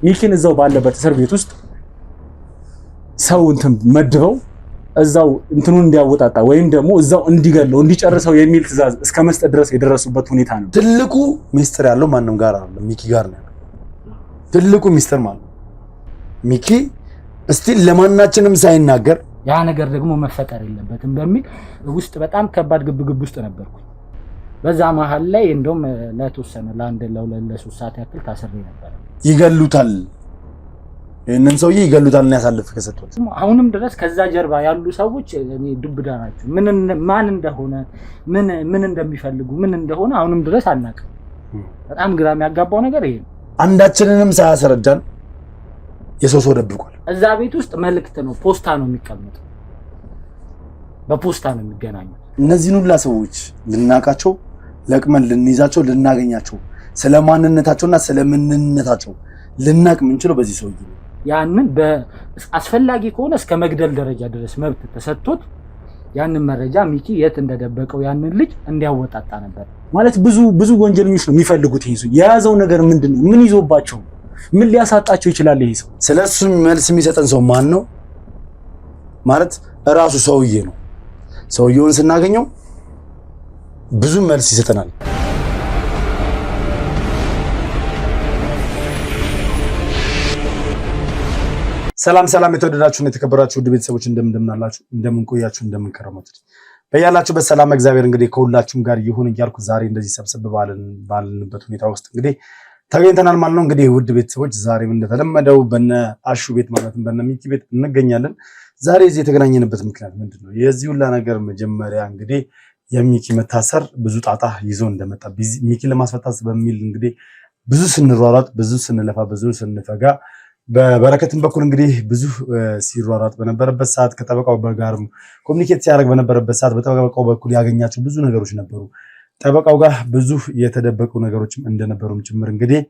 ሚኪን እዛው ባለበት እስር ቤት ውስጥ ሰው እንትን መድበው እዛው እንትኑን እንዲያወጣጣ ወይም ደግሞ እዛው እንዲገለው እንዲጨርሰው የሚል ትዕዛዝ እስከ መስጠት ድረስ የደረሱበት ሁኔታ ነው። ትልቁ ሚስጥር ያለው ማንም ጋር አይደለም፣ ሚኪ ጋር ነው። ትልቁ ሚስጥር ማለት ሚኪ እስቲ ለማናችንም ሳይናገር ያ ነገር ደግሞ መፈጠር የለበትም በሚል ውስጥ በጣም ከባድ ግብግብ ውስጥ ነበርኩ። በዛ መሃል ላይ እንደውም ለተወሰነ ለ3 ሰዓት ያክል ታስሬ ነበር። ይገሉታል፣ እነን ሰውዬ ይገሉታል እና ያሳልፍ ከሰጡት አሁንም ድረስ ከዛ ጀርባ ያሉ ሰዎች እኔ ዱብዳ ናቸው። ማን እንደሆነ ምን እንደሚፈልጉ ምን እንደሆነ አሁንም ድረስ አናውቅም። በጣም ግራ የሚያጋባው ነገር ይሄ ነው። አንዳችንንም ሳያስረዳን የሰው ደብቋል። እዛ ቤት ውስጥ መልእክት ነው፣ ፖስታ ነው የሚቀመጠው፣ በፖስታ ነው የሚገናኙት። እነዚህን ሁላ ሰዎች ልናቃቸው፣ ለቅመን ልንይዛቸው፣ ልናገኛቸው፣ ስለማንነታቸውና ስለምንነታቸው ልናቅ ምንችለው በዚህ ሰውዬ ነው። ያንን በአስፈላጊ ከሆነ እስከ መግደል ደረጃ ድረስ መብት ተሰጥቶት ያንን መረጃ ሚኪ የት እንደደበቀው ያንን ልጅ እንዲያወጣጣ ነበር። ማለት ብዙ ወንጀለኞች ነው የሚፈልጉት። ይሄ ሰው የያዘው ነገር ምንድነው? ምን ይዞባቸው? ምን ሊያሳጣቸው ይችላል? ይሄ ሰው ስለሱ መልስ የሚሰጠን ሰው ማን ነው? ማለት ራሱ ሰውዬ ነው። ሰውዬውን ስናገኘው ብዙ መልስ ይሰጠናል። ሰላም የተወደዳችሁና የተከበራችሁ ውድ ቤተሰቦች እንደምናላችሁ፣ እንደምንቆያችሁ፣ እንደምንከረማችሁ በያላችሁበት ሰላም እግዚአብሔር እንግዲህ ከሁላችሁም ጋር ይሁን እያልኩ ዛሬ እንደዚህ ሰብሰብ ባልንበት ሁኔታ ውስጥ እንግዲህ ተገኝተናል ማለት ነው። እንግዲህ ውድ ቤተሰቦች ዛሬም እንደተለመደው በነ አሹ ቤት ማለትም በነ ሚኪ ቤት እንገኛለን። ዛሬ እዚህ የተገናኘንበት ምክንያት ምንድነው? የዚህ ሁላ ነገር መጀመሪያ እንግዲህ የሚኪ መታሰር ብዙ ጣጣ ይዞ እንደመጣ ሚኪ ለማስፈታት በሚል እንግዲህ ብዙ ስንሯሯጥ፣ ብዙ ስንለፋ፣ ብዙ ስንፈጋ በበረከትም በኩል እንግዲህ ብዙ ሲሯሯጥ በነበረበት ሰዓት ከጠበቃው ጋር ኮሙኒኬት ሲያደርግ በነበረበት ሰዓት በጠበቃው በኩል ያገኛቸው ብዙ ነገሮች ነበሩ። ጠበቃው ጋር ብዙ የተደበቁ ነገሮችም እንደነበሩም ጭምር እንግዲህ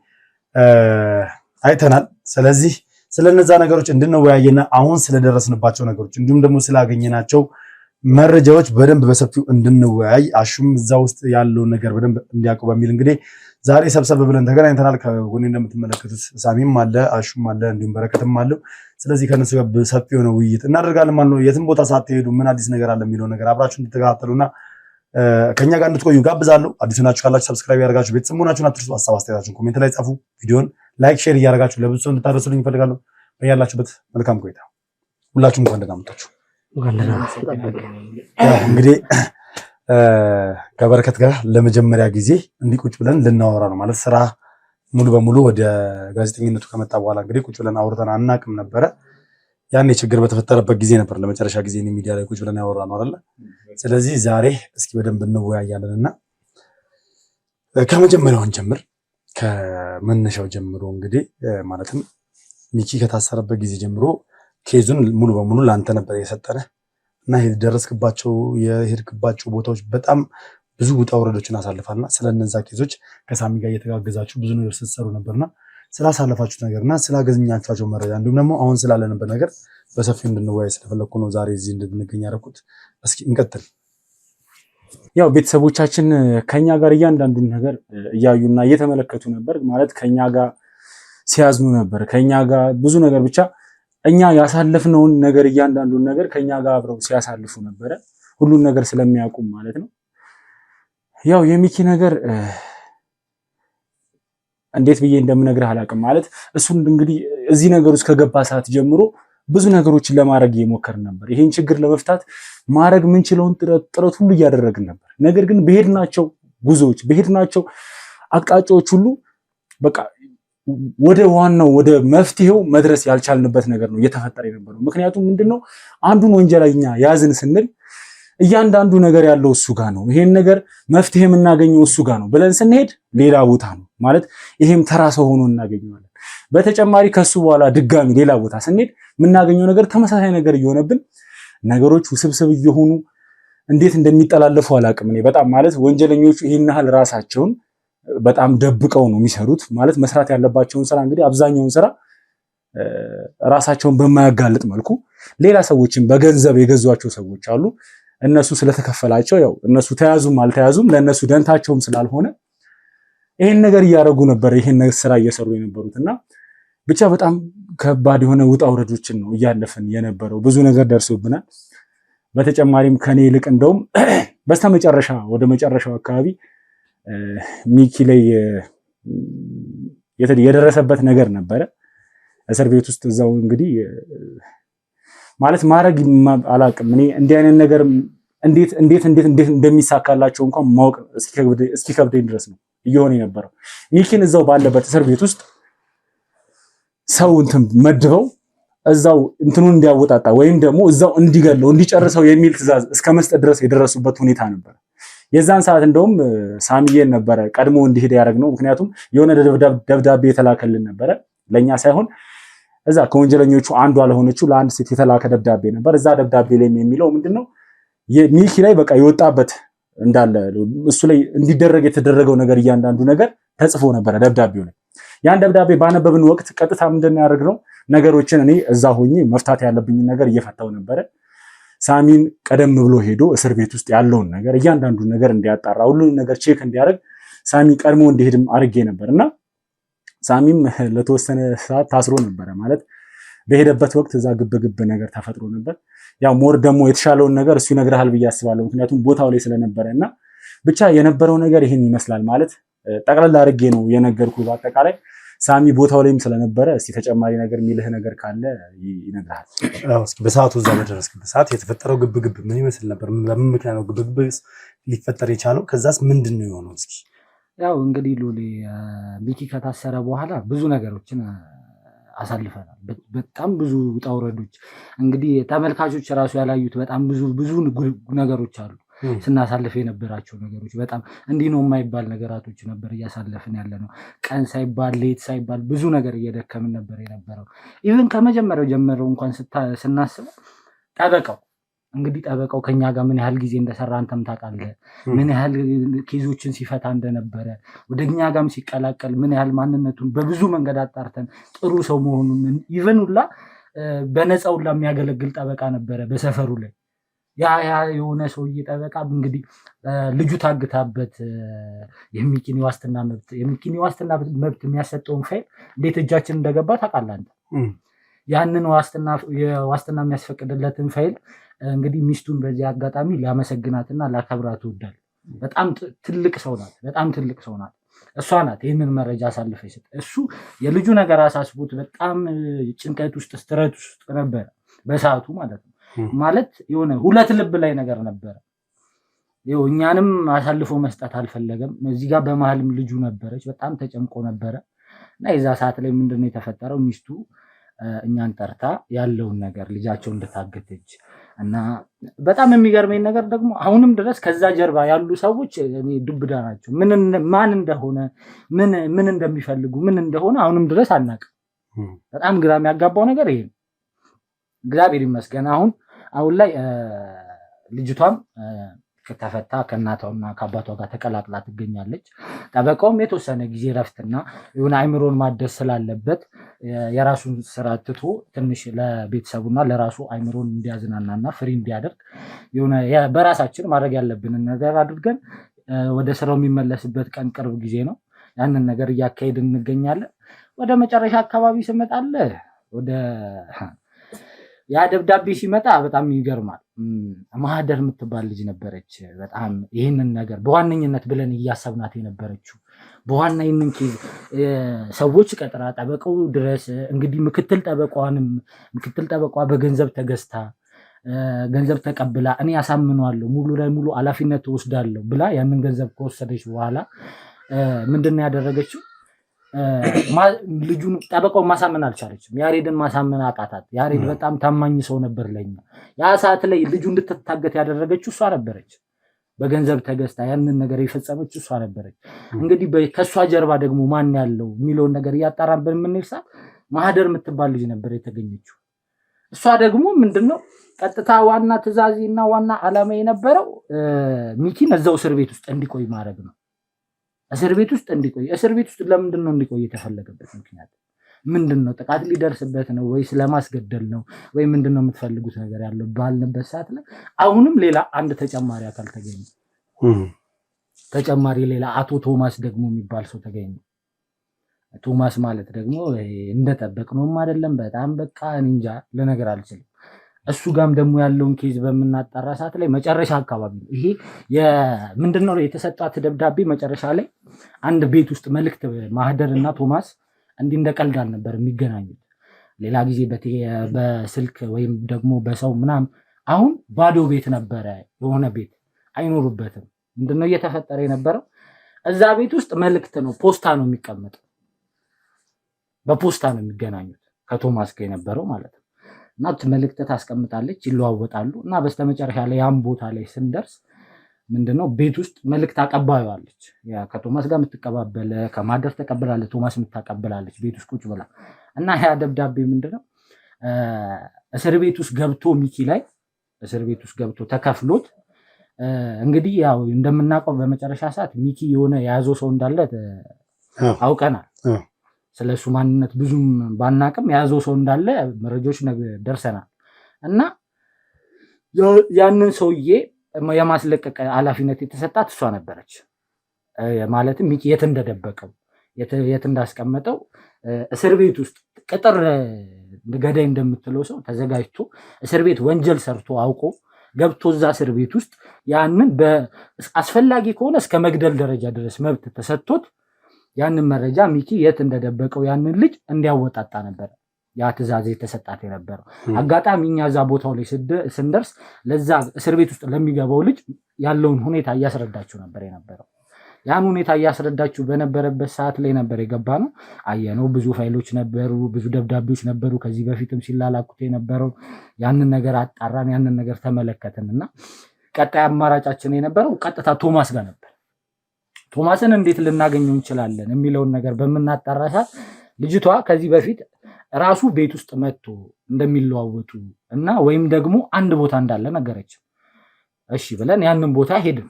አይተናል። ስለዚህ ስለነዛ ነገሮች እንድንወያየና አሁን ስለደረስንባቸው ነገሮች እንዲሁም ደግሞ ስላገኘናቸው መረጃዎች በደንብ በሰፊው እንድንወያይ አሹም እዛ ውስጥ ያለው ነገር በደንብ እንዲያውቁ በሚል እንግዲህ ዛሬ ሰብሰብ ብለን ተገናኝተናል። ከጎኔ እንደምትመለከቱት ሳሚም አለ፣ አሹም አለ፣ እንዲሁም በረከትም አለ። ስለዚህ ከነሱ ጋር ሰፊ የሆነ ውይይት እናደርጋለን ማለት ነው። የትም ቦታ ሳትሄዱ ምን አዲስ ነገር አለ የሚለው ነገር አብራችሁ እንድትከታተሉና ከኛ ጋር እንድትቆዩ ጋብዛለሁ። አዲስ ናችሁ ካላችሁ ሰብስክራይብ ያደርጋችሁ ቤተሰብ መሆናችሁን አትርሱ። ሐሳብ አስተያየታችሁን ኮሜንት ላይ ጻፉ። ቪዲዮን ላይክ፣ ሼር እያደረጋችሁ ለብዙ ሰው እንድታደርሱልኝ እፈልጋለሁ። በያላችሁበት መልካም ቆይታ። ሁላችሁም እንኳን ደህና መጣችሁ። እንግዲህ ከበረከት ጋር ለመጀመሪያ ጊዜ እንዲቁጭ ብለን ልናወራ ነው ማለት ስራ ሙሉ በሙሉ ወደ ጋዜጠኝነቱ ከመጣ በኋላ እንግዲህ ቁጭ ብለን አውርተን አናውቅም ነበረ። ያኔ ችግር በተፈጠረበት ጊዜ ነበር ለመጨረሻ ጊዜ ሚዲያ ላይ ቁጭ ብለን ያወራ ነው አይደል? ስለዚህ ዛሬ እስኪ በደንብ እንወያያለንና ከመጀመሪያውን ጀምር ከመነሻው ጀምሮ እንግዲህ ማለትም ሚኪ ከታሰረበት ጊዜ ጀምሮ ኬዙን ሙሉ በሙሉ ላንተ ነበር የሰጠነህ እና የሄድክባቸው ቦታዎች በጣም ብዙ ውጣ ውረዶችን አሳልፋልና ስለነዛ ኬዞች ከሳሚ ጋር እየተጋገዛችሁ ብዙ ነገር ስትሰሩ ነበርና ስላሳለፋችሁት ነገርና ስላገኘናቸው መረጃ እንዲሁም ደግሞ አሁን ስላለንበት ነገር በሰፊው እንድንወያይ ስለፈለኩ ነው ዛሬ እዚህ እንድንገኝ ያደረኩት። እስኪ እንቀጥል። ያው ቤተሰቦቻችን ከኛ ጋር እያንዳንዱን ነገር እያዩና እየተመለከቱ ነበር ማለት ከኛ ጋር ሲያዝኑ ነበር። ከኛ ጋር ብዙ ነገር ብቻ እኛ ያሳለፍነውን ነገር እያንዳንዱን ነገር ከኛ ጋር አብረው ሲያሳልፉ ነበረ፣ ሁሉን ነገር ስለሚያውቁ ማለት ነው። ያው የሚኪ ነገር እንዴት ብዬ እንደምነግርህ አላውቅም። ማለት እሱን እንግዲህ እዚህ ነገር ውስጥ ከገባ ሰዓት ጀምሮ ብዙ ነገሮችን ለማድረግ እየሞከርን ነበር። ይሄን ችግር ለመፍታት ማድረግ ምንችለውን ጥረት ሁሉ እያደረግን ነበር። ነገር ግን በሄድናቸው ጉዞዎች በሄድናቸው አቅጣጫዎች ሁሉ በቃ ወደ ዋናው ወደ መፍትሄው መድረስ ያልቻልንበት ነገር ነው እየተፈጠረ የነበረው። ምክንያቱም ምንድነው አንዱን ወንጀለኛ ያዝን ስንል እያንዳንዱ ነገር ያለው እሱ ጋር ነው፣ ይሄን ነገር መፍትሄ የምናገኘው እሱ ጋር ነው ብለን ስንሄድ ሌላ ቦታ ነው ማለት ይሄም ተራ ሰው ሆኖ እናገኘዋለን። በተጨማሪ ከሱ በኋላ ድጋሚ ሌላ ቦታ ስንሄድ የምናገኘው ነገር ተመሳሳይ ነገር እየሆነብን ነገሮች ውስብስብ እየሆኑ እንዴት እንደሚጠላለፉ አላውቅም። እኔ በጣም ማለት ወንጀለኞቹ ይሄን ያህል ራሳቸውን በጣም ደብቀው ነው የሚሰሩት። ማለት መስራት ያለባቸውን ስራ እንግዲህ አብዛኛውን ስራ ራሳቸውን በማያጋልጥ መልኩ ሌላ ሰዎችን በገንዘብ የገዟቸው ሰዎች አሉ። እነሱ ስለተከፈላቸው ያው እነሱ ተያዙም አልተያዙም ለነሱ ደንታቸውም ስላልሆነ ይሄን ነገር እያደረጉ ነበር፣ ይሄን ነገር ስራ እየሰሩ የነበሩትና ብቻ በጣም ከባድ የሆነ ውጣ ውረዶችን ነው እያለፍን የነበረው። ብዙ ነገር ደርሶብናል። በተጨማሪም ከኔ ይልቅ እንደውም በስተመጨረሻ ወደ መጨረሻው አካባቢ ሚኪ ላይ የደረሰበት ነገር ነበረ። እስር ቤት ውስጥ እዛው እንግዲህ ማለት ማድረግ አላውቅም እኔ እንዲህ አይነት ነገር እንዴት እንደሚሳካላቸው እንኳን ማወቅ እስኪከብደኝ ድረስ ነው እየሆነ የነበረው። ሚኪን እዛው ባለበት እስር ቤት ውስጥ ሰው እንትን መድበው እዛው እንትኑን እንዲያወጣጣ ወይም ደግሞ እዛው እንዲገለው እንዲጨርሰው የሚል ትዕዛዝ እስከ መስጠት ድረስ የደረሱበት ሁኔታ ነበር። የዛን ሰዓት እንደውም ሳሚዬን ነበረ ቀድሞ እንዲሄድ ያደረግነው። ምክንያቱም የሆነ ደብዳቤ የተላከልን ነበረ ለኛ ሳይሆን እዛ ከወንጀለኞቹ አንዷ ለሆነችው ለአንድ ሴት የተላከ ደብዳቤ ነበር። እዛ ደብዳቤ ላይ የሚለው ምንድነው የሚኪ ላይ በቃ የወጣበት እንዳለ እሱ ላይ እንዲደረግ የተደረገው ነገር እያንዳንዱ ነገር ተጽፎ ነበረ ደብዳቤው ላይ። ያን ደብዳቤ ባነበብን ወቅት ቀጥታ ምንድነው ያደረግነው ነገሮችን እኔ እዛ ሆኜ መፍታት ያለብኝን ነገር እየፈታው ነበረ። ሳሚን ቀደም ብሎ ሄዶ እስር ቤት ውስጥ ያለውን ነገር እያንዳንዱን ነገር እንዲያጣራ ሁሉንም ነገር ቼክ እንዲያደርግ ሳሚ ቀድሞ እንዲሄድም አድርጌ ነበርና ሳሚም ለተወሰነ ሰዓት ታስሮ ነበረ። ማለት በሄደበት ወቅት እዛ ግብግብ ነገር ተፈጥሮ ነበር። ያው ሞር ደግሞ የተሻለውን ነገር እሱ ይነግርሃል ብዬ አስባለሁ፣ ምክንያቱም ቦታው ላይ ስለነበረና ብቻ የነበረው ነገር ይሄን ይመስላል። ማለት ጠቅላላ አድርጌ ነው የነገርኩ። በአጠቃላይ ሳሚ ቦታው ላይም ስለነበረ እስቲ ተጨማሪ ነገር የሚልህ ነገር ካለ ይነግርሃል። እስኪ በሰዓቱ እዛ በደረስክበት ሰዓት የተፈጠረው ግብግብ ምን ይመስል ነበር? በምን ምክንያት ነው ግብግብ ሊፈጠር የቻለው? ከዛስ ምንድን ነው የሆነው? እስኪ ያው እንግዲህ ሉሊ ሚኪ ከታሰረ በኋላ ብዙ ነገሮችን አሳልፈናል። በጣም ብዙ ውጣ ውረዶች እንግዲህ ተመልካቾች ራሱ ያላዩት በጣም ብዙ ነገሮች አሉ። ስናሳልፍ የነበራቸው ነገሮች በጣም እንዲህ ነው የማይባል ነገራቶች ነበር እያሳለፍን ያለ ነው። ቀን ሳይባል ሌት ሳይባል ብዙ ነገር እየደከምን ነበር የነበረው። ኢቭን ከመጀመሪያው ጀምረው እንኳን ስናስበው ጠበቃው ከኛ ጋር ምን ያህል ጊዜ እንደሰራ አንተም ታውቃለህ። ምን ያህል ኬዞችን ሲፈታ እንደነበረ ወደኛ ጋርም ሲቀላቀል ምን ያህል ማንነቱን በብዙ መንገድ አጣርተን ጥሩ ሰው መሆኑን ኢቭን ሁላ በነፃ ሁላ የሚያገለግል ጠበቃ ነበረ በሰፈሩ ላይ። ያ የሆነ ሰውዬ ጠበቃ እንግዲህ ልጁ ታግታበት የሚኪኒ ዋስትና መብት የሚያሰጠውን ፋይል እንዴት እጃችን እንደገባ ታውቃለህ አንተ። ያንን ዋስትና የሚያስፈቅድለትን ፋይል እንግዲህ ሚስቱን በዚህ አጋጣሚ ላመሰግናትና ላከብራት እወዳለሁ። በጣም ትልቅ ሰው ናት። እሷ ናት ይህንን መረጃ አሳልፈ ይሰጥ። እሱ የልጁ ነገር አሳስቦት በጣም ጭንቀት ውስጥ ስትረት ውስጥ ነበረ በሰዓቱ ማለት ነው። ማለት የሆነ ሁለት ልብ ላይ ነገር ነበረ። ይኸው እኛንም አሳልፎ መስጠት አልፈለገም። እዚህ ጋር በመሀልም ልጁ ነበረች፣ በጣም ተጨምቆ ነበረ እና የዛ ሰዓት ላይ ምንድነው የተፈጠረው? ሚስቱ እኛን ጠርታ ያለውን ነገር ልጃቸው እንደታገተች እና በጣም የሚገርመኝ ነገር ደግሞ አሁንም ድረስ ከዛ ጀርባ ያሉ ሰዎች እኔ ዱብዳ ናቸው። ማን እንደሆነ ምን እንደሚፈልጉ ምን እንደሆነ አሁንም ድረስ አናውቅም። በጣም ግራ የሚያጋባው ነገር ይሄ ነው። እግዚአብሔር ይመስገን አሁን ላይ ልጅቷም ከተፈታ ከእናቷና ከአባቷ ጋር ተቀላቅላ ትገኛለች። ጠበቃውም የተወሰነ ጊዜ ረፍትና የሆነ አይምሮን ማደስ ስላለበት የራሱን ስራ ትቶ ትንሽ ለቤተሰቡና ለራሱ አይምሮን እንዲያዝናናና ፍሪ እንዲያደርግ የሆነ በራሳችን ማድረግ ያለብንን ነገር አድርገን ወደ ስራው የሚመለስበት ቀን ቅርብ ጊዜ ነው። ያንን ነገር እያካሄድን እንገኛለን። ወደ መጨረሻ አካባቢ ስመጣለ ያ ደብዳቤ ሲመጣ በጣም ይገርማል። ማህደር የምትባል ልጅ ነበረች። በጣም ይህንን ነገር በዋነኝነት ብለን እያሰብናት የነበረችው በዋና ይህንን ኬዝ ሰዎች ቀጥራ ጠበቃው ድረስ እንግዲህ ምክትል ጠበቋ በገንዘብ ተገዝታ ገንዘብ ተቀብላ እኔ ያሳምነዋለሁ ሙሉ ለሙሉ ኃላፊነት ወስዳለሁ ብላ ያንን ገንዘብ ከወሰደች በኋላ ምንድነው ያደረገችው? ልጁን ጠበቃው ማሳመን አልቻለችም። ያሬድን ማሳመን አቃታት። ያሬድ በጣም ታማኝ ሰው ነበር ለኛ። ያ ሰዓት ላይ ልጁ እንድትታገት ያደረገችው እሷ ነበረች። በገንዘብ ተገዝታ ያንን ነገር የፈጸመችው እሷ ነበረች። እንግዲህ ከሷ ጀርባ ደግሞ ማን ያለው የሚለውን ነገር እያጣራን በምንል ሰዓት ማህደር የምትባል ልጅ ነበር የተገኘችው። እሷ ደግሞ ምንድነው ቀጥታ ዋና ትዕዛዝና ዋና ዓላማ የነበረው ሚኪን እዛው እስር ቤት ውስጥ እንዲቆይ ማድረግ ነው። እስር ቤት ውስጥ ለምንድን ነው እንዲቆይ የተፈለገበት ምክንያት ምንድነው? ጥቃት ሊደርስበት ነው ወይስ ለማስገደል ነው ወይ ምንድነው የምትፈልጉት ነገር ያለው ባልንበት ሰዓት ላይ አሁንም ሌላ አንድ ተጨማሪ አካል ተገኘ። ሌላ አቶ ቶማስ ደግሞ የሚባል ሰው ተገኘ። ቶማስ ማለት ደግሞ እንደጠበቅነውም አይደለም። በጣም በቃ እንጃ ልነገር አልችልም። እሱ ጋም ደግሞ ያለውን ኬዝ በምናጣራ ሰዓት ላይ መጨረሻ አካባቢ ይሄ ምንድነው የተሰጣት ደብዳቤ መጨረሻ ላይ አንድ ቤት ውስጥ መልእክት ማህደር እና ቶማስ እንዲህ እንደቀልድ አልነበር የሚገናኙት። ሌላ ጊዜ በስልክ ወይም ደግሞ በሰው ምናምን። አሁን ባዶ ቤት ነበረ፣ የሆነ ቤት አይኖሩበትም። ምንድነው እየተፈጠረ የነበረው? እዛ ቤት ውስጥ መልእክት ነው፣ ፖስታ ነው የሚቀመጠው። በፖስታ ነው የሚገናኙት ከቶማስ ጋር የነበረው ማለት ነው። እና መልእክት ታስቀምጣለች፣ ይለዋወጣሉ። እና በስተመጨረሻ ላይ ያን ቦታ ላይ ስንደርስ ምንድነው ቤት ውስጥ መልእክት አቀባዩዋለች። ከቶማስ ጋር የምትቀባበለ ከማደር ተቀብላለች፣ ቶማስ የምታቀብላለች ቤት ውስጥ ቁጭ ብላ። እና ያ ደብዳቤ ምንድነው እስር ቤት ውስጥ ገብቶ ሚኪ ላይ እስር ቤት ውስጥ ገብቶ ተከፍሎት እንግዲህ ያው እንደምናውቀው በመጨረሻ ሰዓት ሚኪ የሆነ የያዘው ሰው እንዳለ አውቀናል። ስለሱ ማንነት ብዙም ባናቅም የያዘው ሰው እንዳለ መረጃዎች ደርሰናል። እና ያንን ሰውዬ የማስለቀቅ ኃላፊነት የተሰጣት እሷ ነበረች። ማለትም ሚኪ የት እንደደበቀው የት እንዳስቀመጠው እስር ቤት ውስጥ ቅጥር ገዳይ እንደምትለው ሰው ተዘጋጅቶ እስር ቤት ወንጀል ሰርቶ አውቆ ገብቶ እዛ እስር ቤት ውስጥ ያንን አስፈላጊ ከሆነ እስከ መግደል ደረጃ ድረስ መብት ተሰጥቶት ያንን መረጃ ሚኪ የት እንደደበቀው ያንን ልጅ እንዲያወጣጣ ነበር ያ ትዕዛዝ የተሰጣት የነበረው። አጋጣሚ እኛ እዛ ቦታው ላይ ስንደርስ ለዛ እስር ቤት ውስጥ ለሚገባው ልጅ ያለውን ሁኔታ እያስረዳችሁ ነበር የነበረው። ያን ሁኔታ እያስረዳችሁ በነበረበት ሰዓት ላይ ነበር የገባ ነው። አየነው፣ ብዙ ፋይሎች ነበሩ፣ ብዙ ደብዳቤዎች ነበሩ ከዚህ በፊትም ሲላላኩት የነበረው። ያንን ነገር አጣራን፣ ያንን ነገር ተመለከትን እና ቀጣይ አማራጫችን የነበረው ቀጥታ ቶማስ ጋር ነበር። ቶማስን እንዴት ልናገኘው እንችላለን የሚለውን ነገር በምናጣራ ሰዓት ልጅቷ ከዚህ በፊት ራሱ ቤት ውስጥ መጥቶ እንደሚለዋወጡ እና ወይም ደግሞ አንድ ቦታ እንዳለ ነገረች። እሺ ብለን ያንን ቦታ ሄድን።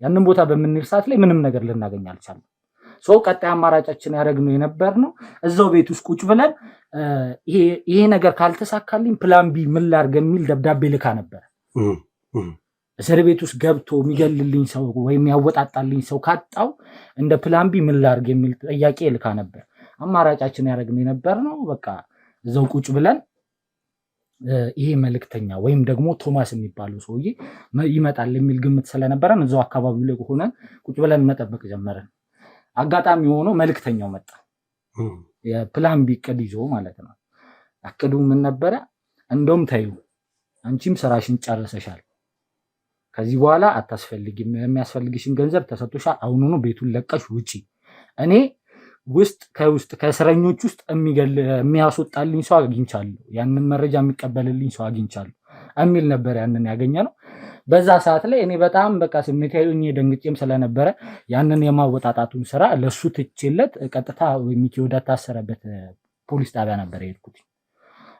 ያንን ቦታ በምንሄድ ሰዓት ላይ ምንም ነገር ልናገኝ አልቻለም። ሰው ቀጣይ አማራጫችን ያደረግነው የነበርነው እዛው ቤት ውስጥ ቁጭ ብለን ይሄ ነገር ካልተሳካልኝ ፕላን ቢ ምን ላድርግ የሚል ደብዳቤ ልካ ነበር። እስር ቤት ውስጥ ገብቶ የሚገልልኝ ሰው ወይም ያወጣጣልኝ ሰው ካጣው እንደ ፕላን ቢ ምን ላድርግ የሚል ጥያቄ ልካ ነበር። አማራጫችን ያደረግነው የነበርነው በቃ እዛው ቁጭ ብለን ይሄ መልእክተኛ ወይም ደግሞ ቶማስ የሚባለው ሰውዬ ይመጣል የሚል ግምት ስለነበረን እዛው አካባቢው ላይ ሆነን ቁጭ ብለን መጠበቅ ጀመረን። አጋጣሚ ሆኖ መልእክተኛው መጣ፣ የፕላን ቢ እቅድ ይዞ ማለት ነው። እቅዱ ምን ነበረ? እንደውም ተይው፣ አንቺም ስራሽን ጨርሰሻል፣ ከዚህ በኋላ አታስፈልጊም፣ የሚያስፈልግሽን ገንዘብ ተሰጥቶሻል፣ አሁኑኑ ቤቱን ለቀሽ ውጪ፣ እኔ ከእስረኞች ውስጥ የሚያስወጣልኝ ሰው አግኝቻለሁ፣ ያንን መረጃ የሚቀበልልኝ ሰው አግኝቻለሁ የሚል ነበር ያንን ያገኘነው። በዛ ሰዓት ላይ እኔ በጣም በቃ ስሜታዊ ሆኜ ደንግጬም ስለነበረ ያንን የማወጣጣቱን ስራ ለሱ ትቼለት ቀጥታ ሚኪ ወደ ታሰረበት ፖሊስ ጣቢያ ነበር የሄድኩት።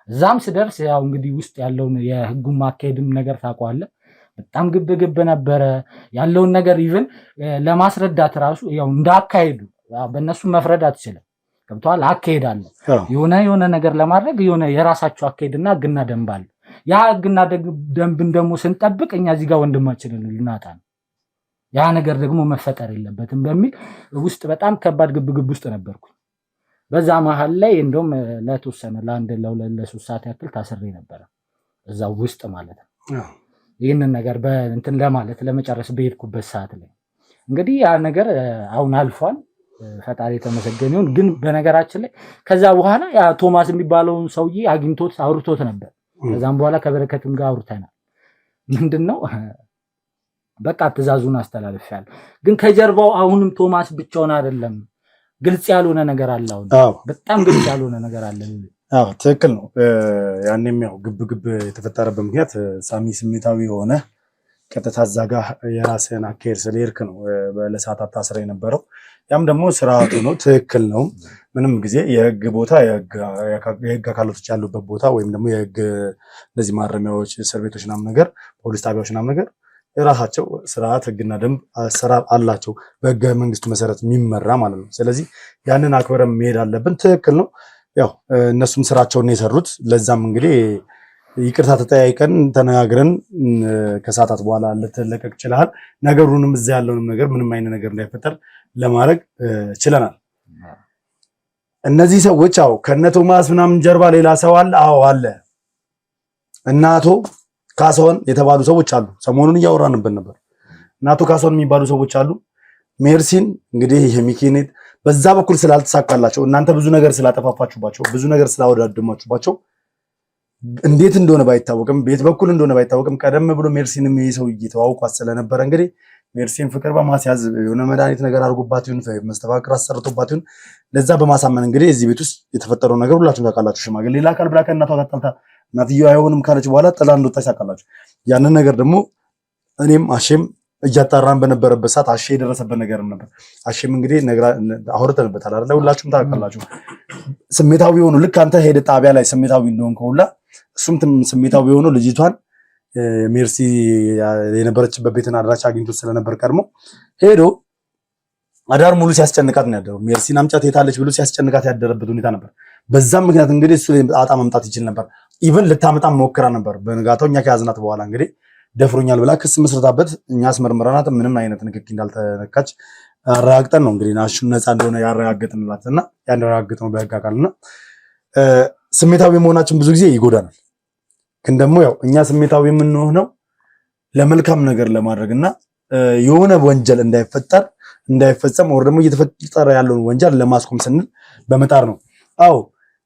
እዛም ስደርስ ያው እንግዲህ ውስጥ ያለውን የህጉን ማካሄድም ነገር ታውቀዋለህ። በጣም ግብ ነበረ ያለውን ነገር ኢቭን ለማስረዳት ራሱ ያው እንዳካሄዱ በእነሱ መፍረድ አትችልም። ገብቶሃል? አካሄድ አለ። የሆነ ነገር ለማድረግ የሆነ የራሳቸው አካሄድና ህግና ደንብ አለ። ያ ህግና ደንብን ደግሞ ስንጠብቅ እኛ እዚህ ጋር ወንድማችንን ልናጣ ነው። ያ ነገር ደግሞ መፈጠር የለበትም በሚል ውስጥ በጣም ከባድ ግብግብ ውስጥ ነበርኩኝ። በዛ መሀል ላይ እንደውም ለተወሰነ ለሶስት ሰዓት ያክል ታስሬ ነበረ እዛው ውስጥ ማለት ነው። ይህንን ነገር በእንትን ለመጨረስ በሄድኩበት ሰዓት ላይ እንግዲህ ያ ነገር አሁን አልፏል። ፈጣሪ የተመሰገነ ይሁን። ግን በነገራችን ላይ ከዛ በኋላ ያ ቶማስ የሚባለውን ሰውዬ አውርቶት ነበር። ከዛም በኋላ ከበረከትም ጋር አውርተናል። ምንድነው በቃ ትዕዛዙን አስተላልፌያለሁ። ግን ከጀርባው አሁንም ቶማስ ብቻውን አይደለም፣ ግልጽ ያልሆነ ነገር አለ። አሁን በጣም ግልጽ ያልሆነ ነገር አለ። አዎ ትክክል ነው። ያኔም ያው ግብ የተፈጠረበት ምክንያት ሳሚ ስሜታዊ የሆነ ቀጥታ እዛ ጋር የራስህን አካሄድ ስለሄድክ ነው ለሰዓታት ታስረ የነበረው። ያም ደግሞ ስርዓቱ ነው፣ ትክክል ነው። ምንም ጊዜ የህግ ቦታ የህግ አካላቶች ያሉበት ቦታ ወይም ደግሞ የህግ እነዚህ ማረሚያዎች፣ እስር ቤቶች ምናምን ነገር፣ ፖሊስ ጣቢያዎች ምናምን ነገር የራሳቸው ስርዓት ህግና ደንብ አሰራር አላቸው፣ በህገ መንግስቱ መሰረት የሚመራ ማለት ነው። ስለዚህ ያንን አክብረን መሄድ አለብን። ትክክል ነው። ያው እነሱም ስራቸውን የሰሩት ለዛም እንግዲህ ይቅርታ ተጠያይቀን ተነጋግረን ከሰዓታት በኋላ ልትለቀቅ ችለሃል። ነገሩንም እዛ ያለውንም ነገር ምንም አይነት ነገር እንዳይፈጠር ለማድረግ ችለናል። እነዚህ ሰዎች አዎ ከነ ቶማስ ምናምን ጀርባ ሌላ ሰው አለ። አዎ አለ። እና አቶ ካሳሁን የተባሉ ሰዎች አሉ። ሰሞኑን እያወራንበት ነበር። እና አቶ ካሳሁን የሚባሉ ሰዎች አሉ። ሜርሲን እንግዲህ የሚኪኔት በዛ በኩል ስላልተሳካላቸው እናንተ ብዙ ነገር ስላጠፋፋችሁባቸው ብዙ ነገር ስላወዳደማችሁባቸው እንዴት እንደሆነ ባይታወቅም ቤት በኩል እንደሆነ ባይታወቅም ቀደም ብሎ ሜርሲንም ይሰው እየተዋውቋት ስለነበረ እንግዲህ ሜርሲን ፍቅር በማስያዝ የሆነ መድኃኒት ነገር አድርጎባት ይሁን መስተፋቅር አሰርቶባት ይሁን ለዛ በማሳመን እንግዲህ እዚህ ቤት ውስጥ የተፈጠረው ነገር ሁላችሁም ታውቃላችሁ። ሽማግሌ ሌላ አካል ብላ ከእናቷ ጋር ተጣልታ እናትየው አይሆንም ካለች በኋላ ጥላ እንደወጣች ታውቃላችሁ። ያንን ነገር ደግሞ እኔም አሼም እያጣራን በነበረበት ሰዓት አሼ የደረሰበት ነገርም ነበር። አሼም እንግዲህ አውርተንበታል አይደል? ሁላችሁም ታውቃላችሁ። ስሜታዊ ሆኖ ልክ አንተ ሄደ ጣቢያ ላይ ስሜታዊ እንደሆንክ ሁላ እሱም ስሜታዊ ሆኖ ልጅቷን ሜርሲ የነበረችበት ቤትን አድራሻ አግኝቶ ስለነበር ቀድሞ ሄዶ አዳር ሙሉ ሲያስጨንቃት ነው ያደረው። ሜርሲን አምጫት የታለች ብሎ ሲያስጨንቃት ያደረበት ሁኔታ ነበር። በዛም ምክንያት እንግዲህ እሱ አጣ መምጣት ይችል ነበር። ኢቭን ልታመጣም ሞክራ ነበር። በንጋታው እኛ ከያዝናት በኋላ እንግዲህ ደፍሮኛል ብላ ክስ መስርታበት እኛ አስመርምረናት ምንም አይነት ንክኪ እንዳልተነካች አረጋግጠን ነው እንግዲህ ናሹን ነፃ እንደሆነ ያረጋግጥንላትና ያረጋግጥነው በህግ አካልና ስሜታዊ መሆናችን ብዙ ጊዜ ይጎዳናል። ግን ደግሞ ያው እኛ ስሜታዊ የምንሆነው ለመልካም ነገር ለማድረግና የሆነ ወንጀል እንዳይፈጸም ወር ደግሞ እየተፈጠረ ያለውን ወንጀል ለማስቆም ስንል በመጣር ነው። አዎ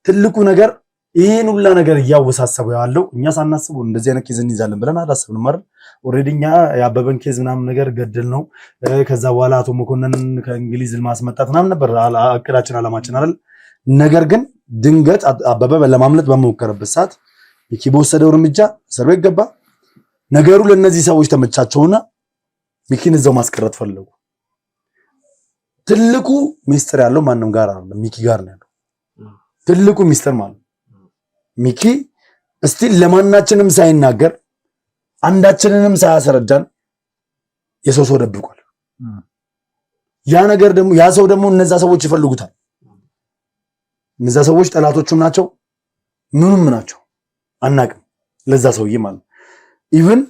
ትልቁ ነገር ይሄን ሁላ ነገር እያወሳሰበው ያለው እኛ ሳናስበው እንደዚህ አይነት ኬዝ እንይዛለን ብለን አላሰብንም አይደል? ኦሬዲ እኛ ያበበን ኬዝ ምናምን ነገር ገድል ነው። ከዛ በኋላ አቶ መኮንን ከእንግሊዝ ማስመጣት ምናምን ነበር እቅዳችን አላማችን አይደል? ነገር ግን ድንገት አበበ ለማምለጥ በመሞከረበት ሰዓት ሚኪ በወሰደው እርምጃ እስር ቤት ገባ። ነገሩ ለነዚህ ሰዎች ተመቻቸውና ሚኪን እዛው ማስቀረት ፈለጉ። ትልቁ ሚስጥር ያለው ማንም ጋር አይደለም፣ ሚኪ ጋር ነው ያለው። ትልቁ ሚስጥር ማለት ሚኪ እስቲ ለማናችንም ሳይናገር አንዳችንንም ሳያስረዳን የሰው ደብቋል። ያ ነገር ደግሞ ያ ሰው ደግሞ እነዛ ሰዎች ይፈልጉታል። እነዛ ሰዎች ጠላቶቹም ናቸው ምንም ናቸው አናቅም። ለዛ ሰውዬ ማለት ኢቭን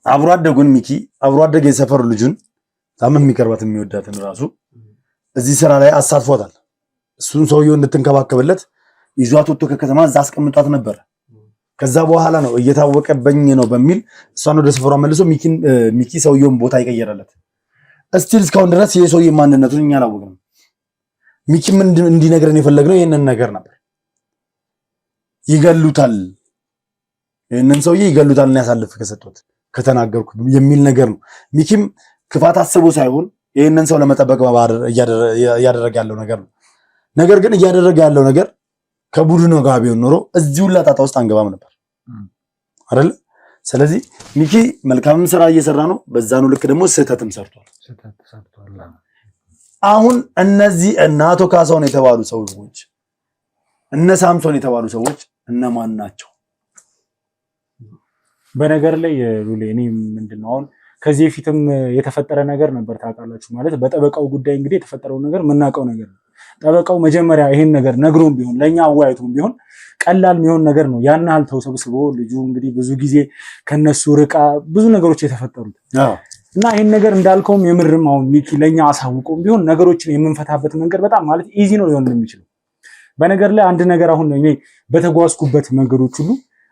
አብሮ አደጉን ሚኪ አብሮ አደገ የሰፈሩ ልጁን ታም የሚቀርባት የሚወዳትን ራሱ እዚህ ስራ ላይ አሳትፎታል። እሱን ሰውዬው እንድትንከባከብለት ይዟት ወጥቶ ከከተማ እዛ አስቀምጧት ነበር። ከዛ በኋላ ነው እየታወቀበኝ ነው በሚል እሷን ወደ ሰፈሯ መልሶ ሚኪ ሰውዬውን ቦታ ይቀየራለት። እስቲል እስካሁን ድረስ የሰውዬ ማንነቱን እኛ አላወቅንም። ሚኪ ምን እንዲነግረን የፈለግነው ይሄንን ነገር ነበር። ይገሉታል፣ ይሄንን ሰውዬ ይገሉታል እና ያሳልፍ ከሰጡት ከተናገርኩ የሚል ነገር ነው። ሚኪም ክፋት አስቦ ሳይሆን ይሄንን ሰው ለመጠበቅ እያደረገ ያለው ነገር ነው። ነገር ግን እያደረገ ያለው ነገር ከቡድኑ ጋር ቢሆን ኖሮ እዚሁ ላጣጣ ውስጥ አንገባም ነበር አይደል? ስለዚህ ሚኪ መልካምም ስራ እየሰራ ነው፣ በዛኑ ልክ ደግሞ ስህተትም ሰርቷል። አሁን እነዚህ እነ አቶ ካሳሁን የተባሉ ሰዎች እነ ሳምሶን የተባሉ ሰዎች እነማን ናቸው? በነገር ላይ ሉሌ እኔ ምንድነው አሁን ከዚህ በፊትም የተፈጠረ ነገር ነበር ታውቃላችሁ። ማለት በጠበቃው ጉዳይ እንግዲህ የተፈጠረው ነገር የምናውቀው ነገር ነው። ጠበቃው መጀመሪያ ይሄን ነገር ነግሮም ቢሆን ለኛ አዋይቶም ቢሆን ቀላል የሚሆን ነገር ነው። ያን ያህል ተውሰብስቦ ልጁ እንግዲህ ብዙ ጊዜ ከነሱ ርቃ ብዙ ነገሮች የተፈጠሩት እና ይሄን ነገር እንዳልከውም የምርም አሁን ሚኪ ለኛ አሳውቆም ቢሆን ነገሮችን የምንፈታበት መንገድ በጣም ማለት ኢዚ ነው ሊሆን የሚችለው። በነገር ላይ አንድ ነገር አሁን እኔ በተጓዝኩበት መንገዶች ሁሉ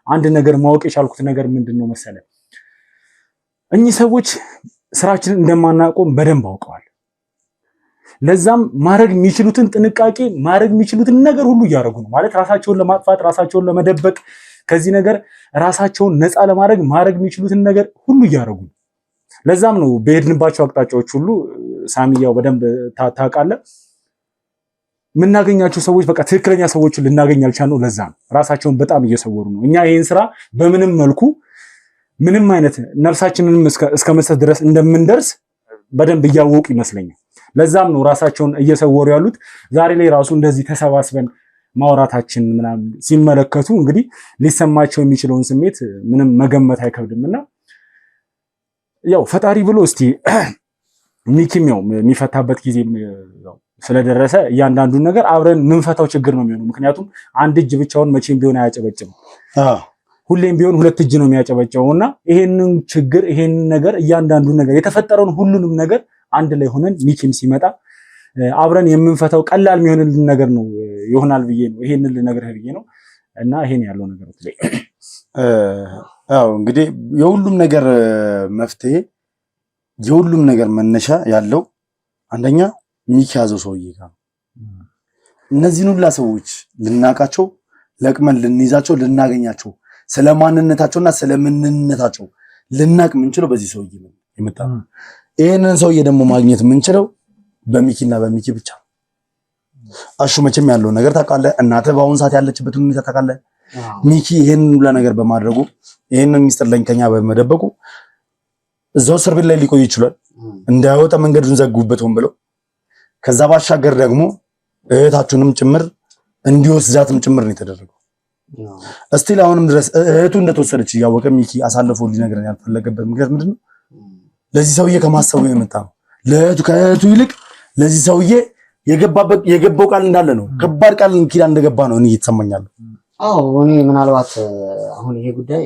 አንድ ነገር ማወቅ የቻልኩት ነገር ምንድነው መሰለ፣ እኚህ ሰዎች ስራችንን እንደማናቆም በደንብ አውቀዋል። ለዛም ማድረግ የሚችሉትን ጥንቃቄ ማድረግ የሚችሉትን ነገር ሁሉ እያደረጉ ነው። ማለት ራሳቸውን ለማጥፋት ራሳቸውን ለመደበቅ ከዚህ ነገር ራሳቸውን ነፃ ለማድረግ ማድረግ የሚችሉትን ነገር ሁሉ እያደረጉ ነው። ለዛም ነው በሄድንባቸው አቅጣጫዎች ሁሉ ሳሚያው በደንብ ታውቃለህ የምናገኛቸው ሰዎች በቃ ትክክለኛ ሰዎችን ልናገኝ አልቻልነው። ለዛ ነው ራሳቸውን በጣም እየሰወሩ ነው። እኛ ይሄን ስራ በምንም መልኩ ምንም አይነት ነፍሳችንንም እስከ መስጠት ድረስ እንደምንደርስ በደንብ እያወቁ ይመስለኛል። ለዛም ነው ራሳቸውን እየሰወሩ ያሉት። ዛሬ ላይ ራሱ እንደዚህ ተሰባስበን ማውራታችን ምናምን ሲመለከቱ እንግዲህ ሊሰማቸው የሚችለውን ስሜት ምንም መገመት አይከብድምና ያው ፈጣሪ ብሎ እስቲ ሚኪም ያው የሚፈታበት ጊዜ ስለደረሰ እያንዳንዱን ነገር አብረን ምንፈታው ችግር ነው የሚሆነው። ምክንያቱም አንድ እጅ ብቻውን መቼም ቢሆን አያጨበጭም። ሁሌም ቢሆን ሁለት እጅ ነው የሚያጨበጭበውና ይሄንን ችግር ይሄንን ነገር እያንዳንዱን ነገር የተፈጠረውን ሁሉንም ነገር አንድ ላይ ሆነን ሚኪም ሲመጣ አብረን የምንፈታው ቀላል የሚሆንልን ነገር ነው ይሆናል ብዬ ነው ይሄንን ልነግርህ ብዬ ነው። እና ይሄን ያለው ነገር ላይ አዎ እንግዲህ የሁሉም ነገር መፍትሄ የሁሉም ነገር መነሻ ያለው አንደኛ ሚኪ ያዘው ሰውዬ ጋር ነው። እነዚህን ሁላ ሰዎች ልናቃቸው ለቅመን ልንይዛቸው ልናገኛቸው ስለማንነታቸውና ስለምንነታቸው ልናቅ ምንችለው በዚህ ሰውዬ ነው የመጣ ነው። ይሄንን ሰውዬ ደግሞ ማግኘት ምንችለው በሚኪና በሚኪ ብቻ። አሹ መቼም ያለው ነገር ታውቃለህ፣ እናትህ በአሁን ሰዓት ያለችበትን ሁኔታ ታውቃለህ። ሚኪ ይሄንን ሁላ ነገር በማድረጉ ይሄንን ሚስጥር ለኛ በመደበቁ እዛው እስር ቤት ላይ ሊቆይ ይችላል። እንዳይወጣ መንገዱን ዘጉበት ሆን ብለው ከዛ ባሻገር ደግሞ እህታችሁንም ጭምር እንዲወስዳትም ጭምር ነው የተደረገው። እስቲል አሁንም ድረስ እህቱ እንደተወሰደች እያወቀ ሚኪ አሳልፎ ሊነግረን ያልፈለገበት ምክንያት ምንድነው? ለዚህ ሰውዬ ከማሰቡ የመጣ ነው። ከእህቱ ይልቅ ለዚህ ሰውዬ የገባው ቃል እንዳለ ነው። ከባድ ቃል ኪዳን እንደገባ ነው እኔ እየተሰማኛለሁ። አዎ እኔ ምናልባት አሁን ይሄ ጉዳይ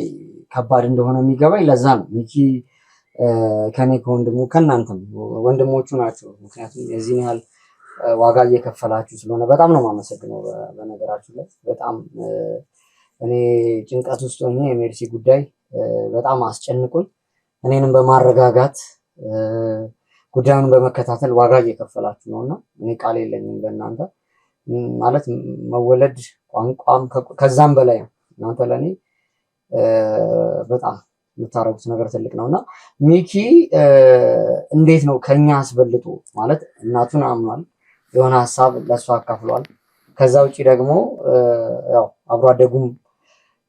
ከባድ እንደሆነ የሚገባኝ ለዛ ነው። ሚኪ ከኔ ከወንድሙ ከእናንተም ወንድሞቹ ናቸው። ምክንያቱም የዚህን ያህል ዋጋ እየከፈላችሁ ስለሆነ በጣም ነው የማመሰግነው። በነገራችሁ ላይ በጣም እኔ ጭንቀት ውስጥ ሆኜ የሜርሲ ጉዳይ በጣም አስጨንቆኝ እኔንም በማረጋጋት ጉዳዩን በመከታተል ዋጋ እየከፈላችሁ ነውና እኔ ቃል የለኝም ለእናንተ ማለት መወለድ ቋንቋም ከዛም በላይ ነው። እናንተ ለኔ በጣም የምታረጉት ነገር ትልቅ ነውና ሚኪ እንዴት ነው ከኛ አስበልጦ ማለት እናቱን አምኗል፣ የሆነ ሐሳብ ለሷ አካፍሏል። ከዛ ውጪ ደግሞ ያው አብሮ አደጉም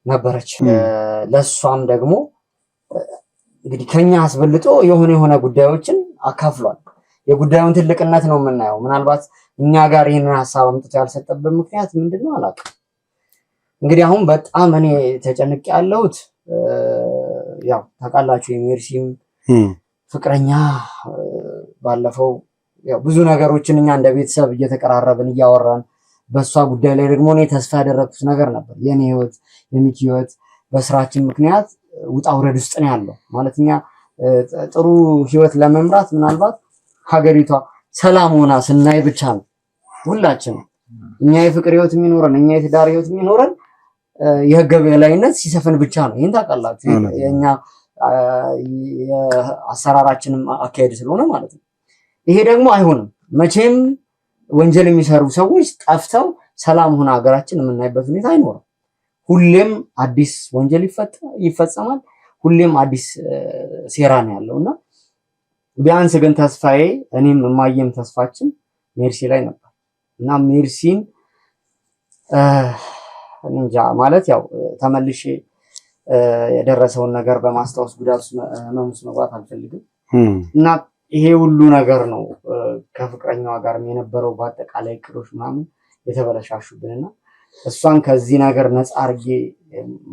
ነበረች። ለሷም ደግሞ እንግዲህ ከኛ አስበልጦ የሆነ ጉዳዮችን አካፍሏል። የጉዳዩን ትልቅነት ነው የምናየው። ምናልባት እኛ ጋር ይሄንን ሐሳብ አምጥቶ ያልሰጠበት ምክንያት ምንድነው አላውቅም። እንግዲህ አሁን በጣም እኔ ተጨንቄ ያለሁት ያው ታውቃላችሁ የሜርሲም ፍቅረኛ ባለፈው ያው ብዙ ነገሮችን እኛ እንደ ቤተሰብ እየተቀራረብን እያወራን በሷ ጉዳይ ላይ ደግሞ እኔ ተስፋ ያደረኩት ነገር ነበር። የኔ ህይወት የሚኪ ህይወት በስራችን ምክንያት ውጣ ውረድ ውስጥ ነው ያለው። ማለት እኛ ጥሩ ህይወት ለመምራት ምናልባት ሀገሪቷ ሰላም ሆና ስናይ ብቻ ነው ሁላችንም እኛ የፍቅር ህይወት የሚኖረን እኛ የትዳር ህይወት የሚኖረን የህግ የበላይነት ሲሰፍን ብቻ ነው። ይሄን ታውቃላችሁ የኛ የአሰራራችንም አካሄድ ስለሆነ ማለት ነው። ይሄ ደግሞ አይሆንም። መቼም ወንጀል የሚሰሩ ሰዎች ጠፍተው ሰላም ሆና ሀገራችን የምናይበት ሁኔታ አይኖርም። ሁሌም አዲስ ወንጀል ይፈጸማል። ሁሌም አዲስ ሴራ ነው ያለውና ቢያንስ ግን ተስፋዬ እኔም የማየም ተስፋችን ሜርሲ ላይ ነበር እና ሜርሲን እንጃ ማለት ያው ተመልሼ የደረሰውን ነገር በማስታወስ ጉዳት ውስጥ መግባት አልፈልግም እና ይሄ ሁሉ ነገር ነው ከፍቅረኛዋ ጋር የነበረው በአጠቃላይ እቅዶች ምናምን የተበለሻሹብንና እሷን ከዚህ ነገር ነፃ አድርጌ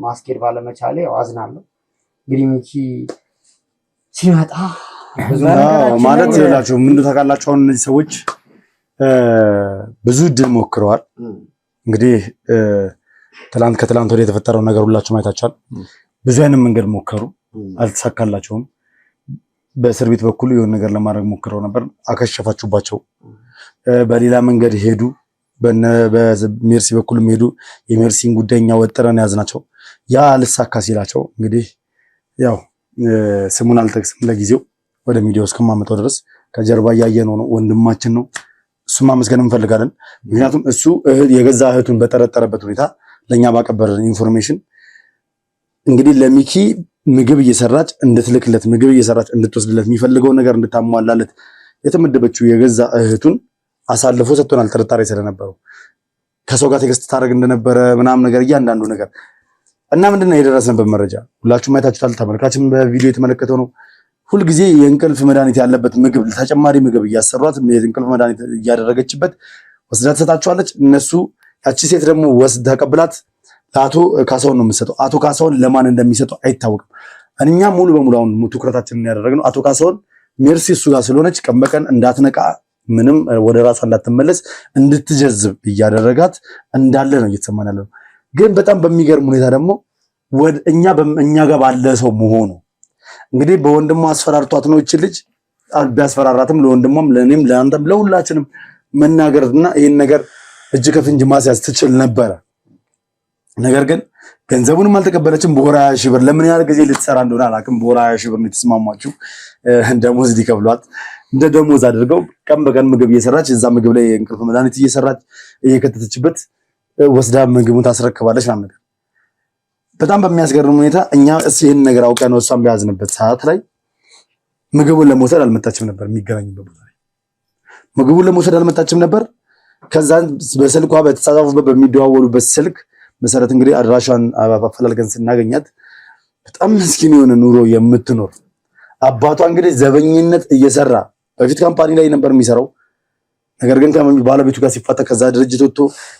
ማስኬድ ባለመቻሌ ያው አዝናለሁ። እንግዲህ ሚኪ ሲመጣ ማለት ይላችሁ ምን ታውቃላችሁ፣ አሁን እነዚህ ሰዎች ብዙ እድል ሞክረዋል። እንግዲህ ከትላንት ወዲያ የተፈጠረው ነገር ሁላችሁም አይታችኋል። ብዙ አይነት መንገድ ሞከሩ፣ አልተሳካላቸውም። በእስር ቤት በኩል የሆነ ነገር ለማድረግ ሞክረው ነበር፣ አከሸፋችሁባቸው። በሌላ መንገድ ሄዱ፣ በሜርሲ በኩልም ሄዱ። የሜርሲን ጉዳይኛ ወጥረን ያዝናቸው። ያ አልሳካ ሲላቸው እንግዲህ ያው ስሙን አልጠቅስም ለጊዜው ወደ ሚዲያው እስከማመጣው ድረስ ከጀርባ እያየነው ነው። ወንድማችን ነው፣ እሱን ማመስገን እንፈልጋለን። ምክንያቱም እሱ የገዛ እህቱን በጠረጠረበት ሁኔታ ለኛ ባቀበረን ኢንፎርሜሽን እንግዲህ ለሚኪ ምግብ እየሰራች እንድትልክለት ምግብ እየሰራች እንድትወስድለት የሚፈልገውን ነገር እንድታሟላለት የተመደበችው የገዛ እህቱን አሳልፎ ሰጥቶናል። ጥርጣሬ ስለነበረው ከሰው ጋር ቴክስት ታደርግ እንደነበረ ምናምን ነገር እያንዳንዱ ነገር እና ምንድነው የደረሰንበት መረጃ ሁላችሁም አይታችሁታል። ተመልካችም በቪዲዮ የተመለከተው ነው። ሁልጊዜ የእንቅልፍ መድኃኒት ያለበት ምግብ ተጨማሪ ምግብ እያሰሯት የእንቅልፍ መድኃኒት እያደረገችበት ወስዳ ትሰጣቸዋለች። እነሱ ያቺ ሴት ደግሞ ወስዳ ተቀብላት ለአቶ ካሳሁን ነው የምትሰጠው። አቶ ካሳሁን ለማን እንደሚሰጠው አይታወቅም። እኛ ሙሉ በሙሉ አሁን ትኩረታችንን ያደረግነው አቶ ካሳሁን ሜርሲ እሱ ጋር ስለሆነች ቀን በቀን እንዳትነቃ ምንም ወደ ራሷ እንዳትመለስ እንድትጀዝብ እያደረጋት እንዳለ ነው እየተሰማን ያለው። ግን በጣም በሚገርም ሁኔታ ደግሞ እኛ ጋር ባለ ሰው መሆኑ እንግዲህ በወንድሟ አስፈራርቷት ነው እቺ ልጅ ቢያስፈራራትም ለወንድሟም ለኔም ለአንተም ለሁላችንም መናገርና ይሄን ነገር እጅ ከፍንጅ ማስያዝ ትችል ነበረ። ነገር ግን ገንዘቡንም አልተቀበለችም። በወር 20 ሺህ ብር ለምን ያህል ጊዜ ልትሰራ እንደሆነ አላውቅም። በወር 20 ሺህ ብር ነው የተስማማችው። ደሞዝ ሊከፍሏት እንደ ደሞዝ አድርገው ቀን በቀን ምግብ እየሰራች እዛ ምግብ ላይ እንቅልፍ መድኃኒት እየሰራች እየከተተችበት ወስዳ ምግቡን ታስረክባለች ማለት ነው። በጣም በሚያስገርም ሁኔታ እኛ ይህን ነገር አውቀን ነው እሷን በያዝንበት ሰዓት ላይ ምግቡን ለመውሰድ አልመጣችም ነበር። የሚገናኙበት ቦታ ላይ ምግቡን ለመውሰድ አልመጣችም ነበር። ከዛ በስልኳ በተጻጻፉበት በሚደዋወሉበት ስልክ መሰረት እንግዲህ አድራሻን አፈላልገን ስናገኛት በጣም ምስኪን የሆነ ኑሮ የምትኖር አባቷ እንግዲህ ዘበኝነት እየሰራ በፊት ካምፓኒ ላይ ነበር የሚሰራው። ነገር ግን ባለቤቱ ጋር ሲፋታ ከዛ ድርጅት ወጥቶ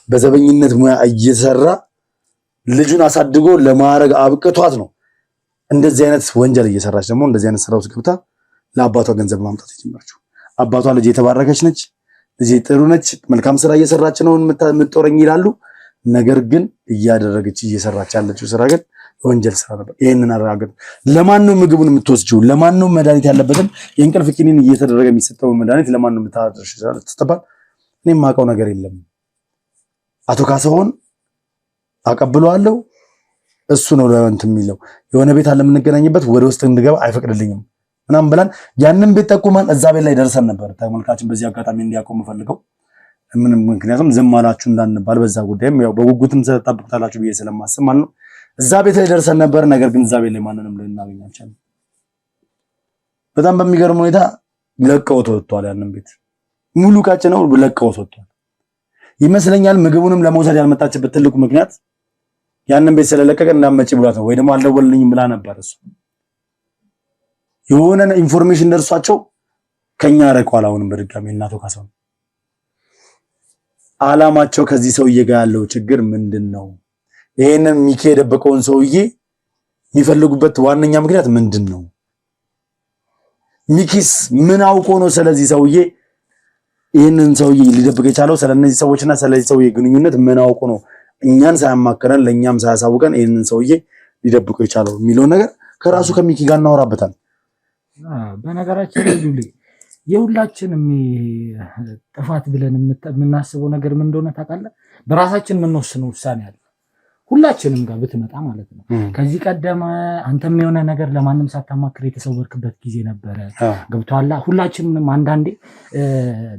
በዘበኝነት ሙያ እየሰራ ልጁን አሳድጎ ለማዕረግ አብቅቷት ነው እንደዚህ አይነት ወንጀል እየሰራች ደግሞ እንደዚህ አይነት ስራ ውስጥ ገብታ ለአባቷ ገንዘብ ማምጣት የጀመረችው። አባቷ ልጅ የተባረከች ነች፣ ልጅ ጥሩ ነች፣ መልካም ስራ እየሰራች ነው የምትጦረኝ ይላሉ። ነገር ግን እያደረገች እየሰራች ያለችው ስራ ግን ወንጀል ስራ ነበር። ይሄንን አረጋግጥ። ለማን ነው ምግቡን የምትወስጂው? ለማን ነው መድኃኒት ያለበትን የእንቅልፍ ኪኒን እየተደረገ የሚሰጠው መድኃኒት ለማን ነው የምታደርሽ? ተስተባል እኔ የማውቀው ነገር የለም። አቶ ካሳሁን አቀብለዋለሁ፣ እሱ ነው ለእንትን የሚለው የሆነ ቤት አለ የምንገናኝበት፣ ወደ ውስጥ እንድገባ አይፈቅድልኝም ምናምን ብላን ያንን ቤት ጠቁመን እዛ ቤት ላይ ደርሰን ነበር። ተመልካችን በዚህ አጋጣሚ እንዲያቆም ፈልገው ምንም ምክንያቱም ዝም አላችሁ እንዳንባል በዛ ጉዳይም ያው በጉጉትም ተጣብቁታላችሁ ብዬ ስለማስብ ማለት ነው። እዛ ቤት ላይ ደርሰን ነበር። ነገር ግን እዛ ቤት ላይ ማንንም ልናገኝ አልቻልንም። በጣም በሚገርም ሁኔታ ለቀውት ወጥቷል። ያንን ቤት ሙሉ ቃጭ ነው ለቀውት ወጥቷል ይመስለኛል። ምግቡንም ለመውሰድ ያልመጣችበት ትልቁ ምክንያት ያንን ቤት ስለለቀቀ እንዳመጪ ብሏት ነው፣ ወይ ደግሞ አልደወልልኝም ብላ ነበር። እሱ የሆነ ኢንፎርሜሽን ደርሷቸው ከኛ ረቋል። አሁንም በድጋሚ እናቶ ካሳው አላማቸው ከዚህ ሰውዬ ጋር ያለው ችግር ምንድነው? ይሄንን ሚኪ የደበቀውን ሰውዬ የሚፈልጉበት ዋነኛ ምክንያት ምንድነው? ሚኪስ ምን አውቆ ነው ስለዚህ ሰውዬ ይሄንን ሰውዬ ሊደብቅ የቻለው? ስለነዚህ ሰዎችና ስለዚህ ሰውዬ ግንኙነት ምን አውቆ ነው እኛን ሳያማከረን ለኛም ሳያሳውቀን ይሄንን ሰውዬ ሊደብቅ የቻለው የሚለው ነገር ከራሱ ከሚኪ ጋር እናወራበታል። በነገራችን ላይ የሁላችንም ጥፋት ብለን የምናስበው ነገር ምን እንደሆነ ታውቃለህ? በራሳችን የምንወስነው ውሳኔ አለ፣ ሁላችንም ጋር ብትመጣ ማለት ነው። ከዚህ ቀደም አንተም የሆነ ነገር ለማንም ሳታማክር የተሰወርክበት ጊዜ ነበረ። ገብቶሃል? ሁላችንም አንዳንዴ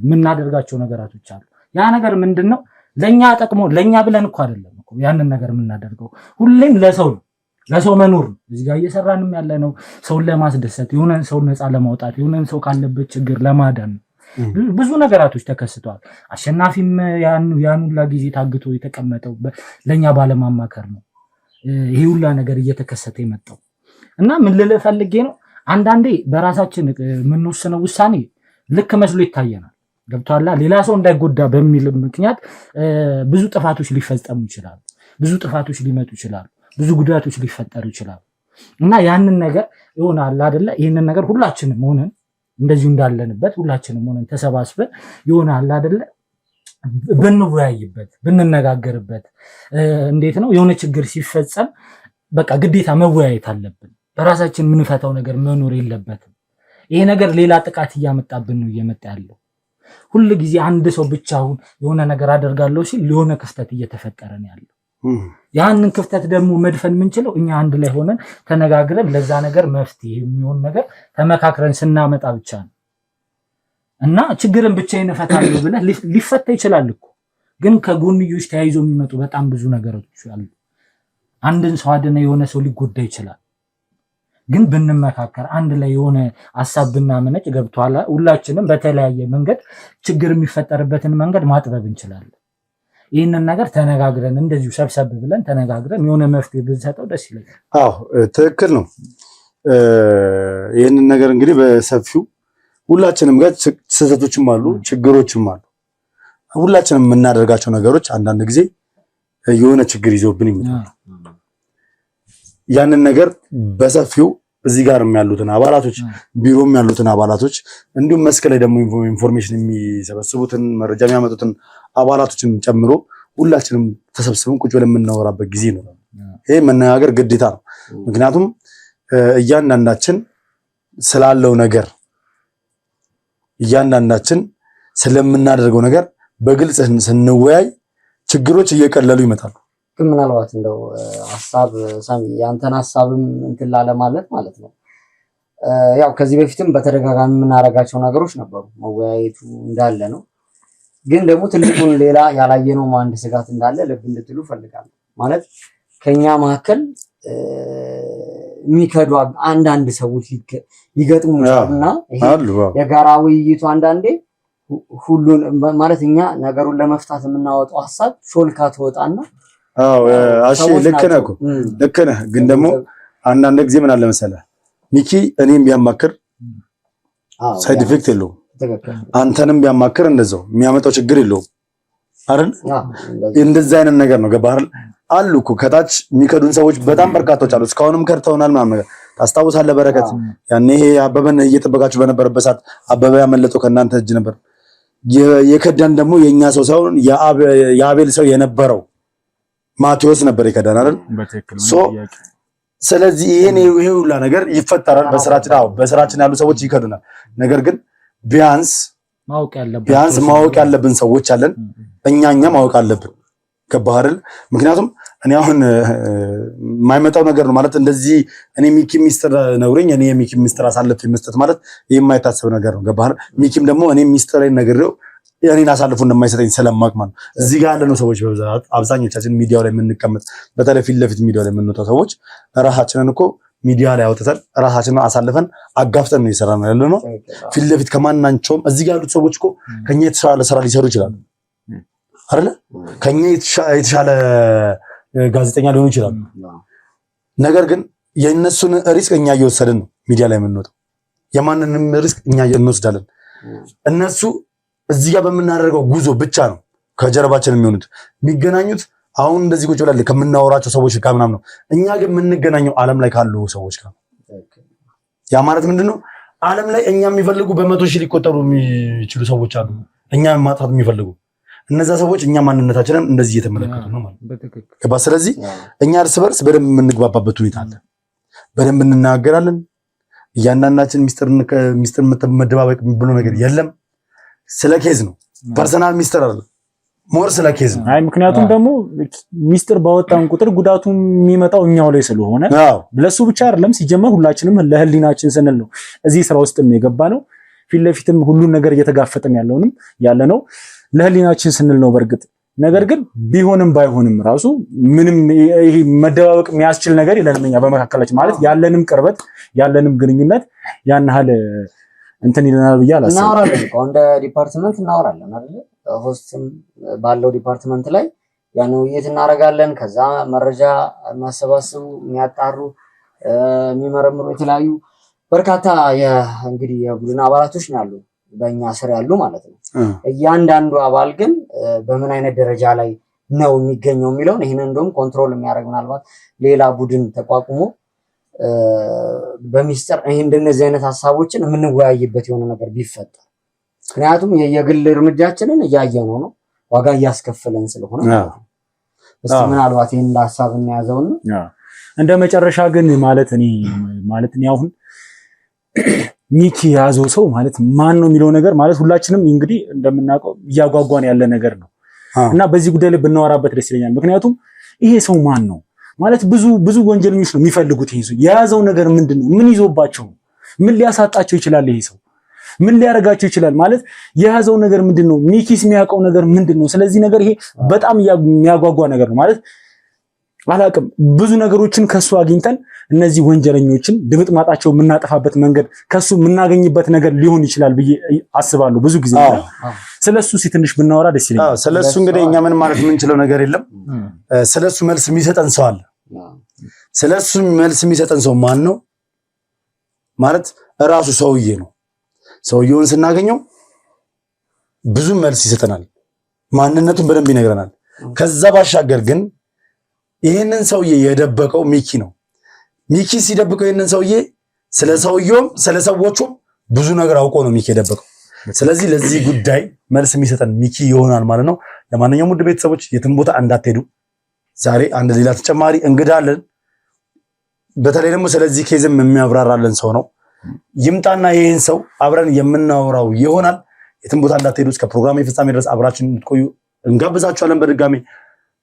የምናደርጋቸው ነገራቶች አሉ። ያ ነገር ምንድነው? ለኛ ጠቅሞ ለኛ ብለን እኮ አይደለም እኮ ያንን ነገር የምናደርገው፣ ሁሌም ለሰው ነው፣ ለሰው መኖር ነው። እዚህ ጋር እየሰራንም ያለ ነው ሰውን ለማስደሰት፣ የሆነን ሰው ነፃ ለማውጣት፣ የሆነን ሰው ካለበት ችግር ለማዳን ነው። ብዙ ነገራቶች ተከስተዋል። አሸናፊም ያን ሁላ ጊዜ ታግቶ የተቀመጠው ለኛ ባለማማከር ነው ይሄ ሁላ ነገር እየተከሰተ የመጣው። እና ምን ልልህ ፈልጌ ነው፣ አንዳንዴ በራሳችን የምንወስነው ውሳኔ ልክ መስሎ ይታየናል። ገብቶሃል? ሌላ ሰው እንዳይጎዳ በሚል ምክንያት ብዙ ጥፋቶች ሊፈጸሙ ይችላሉ፣ ብዙ ጥፋቶች ሊመጡ ይችላሉ፣ ብዙ ጉዳቶች ሊፈጠሩ ይችላሉ። እና ያንን ነገር ይሆናል አይደለ? ይህንን ነገር ሁላችንም ሆነን እንደዚሁ እንዳለንበት ሁላችንም ሆነን ተሰባስበን ይሆናል አይደለ? ብንወያይበት፣ ብንነጋገርበት። እንዴት ነው የሆነ ችግር ሲፈጸም በቃ ግዴታ መወያየት አለብን። በራሳችን የምንፈታው ነገር መኖር የለበትም። ይሄ ነገር ሌላ ጥቃት እያመጣብን ነው እየመጣ ያለው። ሁል ጊዜ አንድ ሰው ብቻውን የሆነ ነገር አደርጋለሁ ሲል የሆነ ክፍተት እየተፈጠረ ነው ያለው። ያንን ክፍተት ደግሞ መድፈን የምንችለው እኛ አንድ ላይ ሆነን ተነጋግረን ለዛ ነገር መፍትሄ የሚሆን ነገር ተመካክረን ስናመጣ ብቻ ነው። እና ችግርን ብቻዬን እፈታለሁ ብለህ ሊፈታ ይችላል እኮ፣ ግን ከጎንዮሽ ተያይዞ የሚመጡ በጣም ብዙ ነገሮች አሉ። አንድን ሰው አድነ የሆነ ሰው ሊጎዳ ይችላል። ግን ብንመካከር አንድ ላይ የሆነ ሐሳብ ብናመነጭ ገብቷል። ሁላችንም በተለያየ መንገድ ችግር የሚፈጠርበትን መንገድ ማጥበብ እንችላለን። ይህንን ነገር ተነጋግረን እንደዚሁ ሰብሰብ ብለን ተነጋግረን የሆነ መፍትሄ ብንሰጠው ደስ ይለኛል። አዎ ትክክል ነው። ይህንን ነገር እንግዲህ በሰፊው ሁላችንም ጋር ስህተቶችም አሉ፣ ችግሮችም አሉ። ሁላችንም የምናደርጋቸው ነገሮች አንዳንድ ጊዜ የሆነ ችግር ይዘውብን ይመጣሉ። ያንን ነገር በሰፊው እዚህ ጋርም ያሉትን አባላቶች፣ ቢሮም ያሉትን አባላቶች፣ እንዲሁም መስክ ላይ ደግሞ ኢንፎርሜሽን የሚሰበስቡትን መረጃ የሚያመጡትን አባላቶችን ጨምሮ ሁላችንም ተሰብስበን ቁጭ ብለን የምናወራበት ጊዜ ነው። ይሄ መነጋገር ግዴታ ነው። ምክንያቱም እያንዳንዳችን ስላለው ነገር እያንዳንዳችን ስለምናደርገው ነገር በግልጽ ስንወያይ ችግሮች እየቀለሉ ይመጣሉ። ግን ምናልባት እንደው ሐሳብ ሳሚ ያንተን ሐሳብም እንትን ላለ ማለት ነው ያው ከዚህ በፊትም በተደጋጋሚ የምናደርጋቸው ነገሮች ነበሩ። መወያየቱ እንዳለ ነው። ግን ደግሞ ትልቁን ሌላ ያላየነው አንድ ስጋት እንዳለ ልብ እንድትሉ ፈልጋለሁ። ማለት ከኛ መካከል የሚከዱ አንዳንድ ሰዎች ሊገጥሙ ይችላልና ይሄ የጋራ ውይይቱ አንዳንዴ ሁሉን ማለት እኛ ነገሩን ለመፍታት የምናወጣው ሐሳብ ሾልካ ትወጣና እሺ ልክ ነህ። ግን ደግሞ አንዳንድ ጊዜ ምን አለ መሰለህ ሚኪ እኔም ቢያማክር ሳይድ ኢፌክት የለውም። አንተንም ቢያማክር እንደዛው የሚያመጣው ችግር የለውም አይደል? እንደዛ አይነት ነገር ነው። ገባህ አይደል? አሉ እኮ ከታች የሚከዱን ሰዎች በጣም በርካቶች አሉ። እስካሁንም ከድተውናል ምናምን ነገር ታስታውሳለህ? በረከት ያኔ አበበን እየጠበቃችሁ በነበረበት ሰዓት አበበ ያመለጠው ከእናንተ እጅ ነበር። የከዳን ደግሞ የኛ ሰው ሳይሆን የአቤል ሰው የነበረው ማቴዎስ ነበር የከዳን አይደል? ስለዚህ ይሄ ሁላ ነገር ይፈጠራል በስራችን ያሉ ሰዎች ይከዱናል። ነገር ግን ቢያንስ ማወቅ ያለብን ሰዎች አለን። እኛ ማወቅ አለብን። ገባህ አይደል? ምክንያቱም እኔ አሁን የማይመጣው ነገር ነው ማለት እንደዚህ እኔ ሚኪ ሚስጥር ነግሮኝ እኔ የሚኪ ሚስጥር አሳልፌ መስጠት ማለት የማይታሰብ ነገር ነው። ገባህ አይደል? ሚኪም ደግሞ እኔ ሚስጥሬን ነግሬው እኔን አሳልፎ እንደማይሰጠኝ ስለማቅ ማለት እዚህ ጋር ያለነው ሰዎች በብዛት አብዛኞቻችን ሚዲያው ላይ የምንቀመጥ በተለይ ፊት ለፊት ሚዲያው ላይ የምንወጣው ሰዎች ራሳችንን እኮ ሚዲያ ላይ አውጥተን ራሳችንን አሳልፈን አጋፍጠን ነው እየሰራን ያለነው። ፊት ለፊት ከማናቸውም እዚህ ጋር ያሉት ሰዎች እኮ ከኛ የተሻለ ስራ ሊሰሩ ይችላሉ አይደል? ከኛ የተሻለ ጋዜጠኛ ሊሆኑ ይችላሉ። ነገር ግን የእነሱን ሪስክ እኛ እየወሰድን ነው ሚዲያ ላይ የምንወጣው። የማንንም ሪስክ እኛ እንወስዳለን። እነሱ እዚህ ጋር በምናደርገው ጉዞ ብቻ ነው ከጀርባችን የሚሆኑት የሚገናኙት። አሁን እንደዚህ ቁጭ ብለን ከምናወራቸው ሰዎች ጋር ምናምን ነው። እኛ ግን የምንገናኘው ዓለም ላይ ካሉ ሰዎች ጋር። ያ ማለት ምንድነው? ዓለም ላይ እኛ የሚፈልጉ በመቶ ሺህ ሊቆጠሩ የሚችሉ ሰዎች አሉ፣ እኛ ማጥፋት የሚፈልጉ። እነዛ ሰዎች እኛ ማንነታችንን እንደዚህ እየተመለከቱ ነው ማለት። ስለዚህ እኛ እርስ በርስ በደንብ የምንግባባበት ሁኔታ አለ። በደንብ እንናገራለን። እያንዳንዳችን ሚስጥር መደባበቅ ብሎ ነገር የለም። ስለ ኬዝ ነው፣ ፐርሰናል ሚስጥር አይደለም። ሞር ስለ ኬዝ ነው። ምክንያቱም ደግሞ ሚስጥር ባወጣን ቁጥር ጉዳቱ የሚመጣው እኛው ላይ ስለሆነ ለሱ ብቻ አይደለም። ሲጀመር ሁላችንም ለህሊናችን ስንል ነው እዚህ ስራ ውስጥም የገባ ነው። ፊት ለፊትም ሁሉን ነገር እየተጋፈጠን ያለ ነው ለህሊናችን ስንል ነው። በእርግጥ ነገር ግን ቢሆንም ባይሆንም ራሱ ምንም ይሄ መደባበቅ የሚያስችል ነገር የለንም። እኛ በመካከላችን ማለት ያለንም ቅርበት ያለንም ግንኙነት ያን ያህል እንትን ይለናል ብዬ አላስብም። እናወራለን እኮ እንደ ዲፓርትመንት እናወራለን አይደል? ሆስትም ባለው ዲፓርትመንት ላይ ያን ውይይት እናደርጋለን። ከዛ መረጃ የሚያሰባስቡ የሚያጣሩ የሚመረምሩ የተለያዩ በርካታ እንግዲህ የቡድን አባላቶች ነው ያሉ በእኛ ስር ያሉ ማለት ነው። እያንዳንዱ አባል ግን በምን አይነት ደረጃ ላይ ነው የሚገኘው የሚለውን ይህንን እንደውም ኮንትሮል የሚያደርግ ምናልባት ሌላ ቡድን ተቋቁሞ በሚስጥር እንደነዚህ አይነት ሀሳቦችን የምንወያይበት የሆነ ነገር ቢፈጠር፣ ምክንያቱም የግል እርምጃችንን እያየነው ነው ዋጋ እያስከፈለን ስለሆነ እስቲ ምናልባት ይሄን ሐሳብ እናያዘውና እንደ መጨረሻ ግን ማለት እኔ አሁን ሚኪ ያዘው ሰው ማለት ማን ነው የሚለው ነገር ማለት ሁላችንም እንግዲህ እንደምናውቀው እያጓጓን ያለ ነገር ነው እና በዚህ ጉዳይ ላይ ብናወራበት ደስ ይለኛል። ምክንያቱም ይሄ ሰው ማን ነው ማለት ብዙ ወንጀለኞች ነው የሚፈልጉት። ይሄ ሰው የያዘው ነገር ምንድነው? ምን ይዞባቸው? ምን ሊያሳጣቸው ይችላል? ይሄ ሰው ምን ሊያረጋቸው ይችላል? ማለት የያዘው ነገር ምንድነው? ሚኪስ የሚያውቀው ነገር ምንድነው? ስለዚህ ነገር ይሄ በጣም የሚያጓጓ ነገር ነው ማለት አላቅም። ብዙ ነገሮችን ከሱ አግኝተን እነዚህ ወንጀለኞችን ድምጥማጣቸው የምናጠፋበት መንገድ ከሱ የምናገኝበት ነገር ሊሆን ይችላል ብዬ አስባለሁ። ብዙ ጊዜ ስለሱ ትንሽ ብናወራ ደስ ይለኛል። ስለሱ እንግዲህ እኛ ምን ማለት የምንችለው ነገር የለም። ስለሱ መልስ የሚሰጠን ሰው አለ። ስለሱ መልስ የሚሰጠን ሰው ማን ነው ማለት እራሱ ሰውዬ ነው። ሰውዬውን ስናገኘው ብዙ መልስ ይሰጠናል፣ ማንነቱን በደንብ ይነግረናል። ከዛ ባሻገር ግን ይህንን ሰውዬ የደበቀው ሚኪ ነው። ሚኪ ሲደብቀው ይህንን ሰውዬ ስለ ሰውየውም ስለ ሰዎቹም ብዙ ነገር አውቆ ነው ሚኪ የደበቀው። ስለዚህ ለዚህ ጉዳይ መልስ የሚሰጠን ሚኪ ይሆናል ማለት ነው። ለማንኛውም ውድ ቤተሰቦች የትም ቦታ እንዳትሄዱ። ዛሬ አንድ ሌላ ተጨማሪ እንግዳ አለን። በተለይ ደግሞ ስለዚህ ኬዝም የሚያብራራለን ሰው ነው። ይምጣና ይህን ሰው አብረን የምናወራው ይሆናል። የትም ቦታ እንዳትሄዱ እስከ ፕሮግራም ፍጻሜ ድረስ አብራችን እንድትቆዩ እንጋብዛችኋለን። በድጋሚ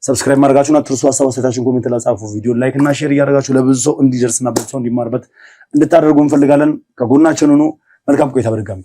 ሰብስክራይብ ማድረጋችሁን አትርሱ። ሀሳብ አስተያየታችሁን ኮሜንት ላይ ጻፉ። ቪዲዮ ላይክ እና ሼር እያደረጋችሁ ለብዙ ሰው እንዲደርስና ብዙ ሰው እንዲማርበት እንድታደርጉ እንፈልጋለን። ከጎናችን ሁኑ። መልካም ቆይታ። በድጋሚ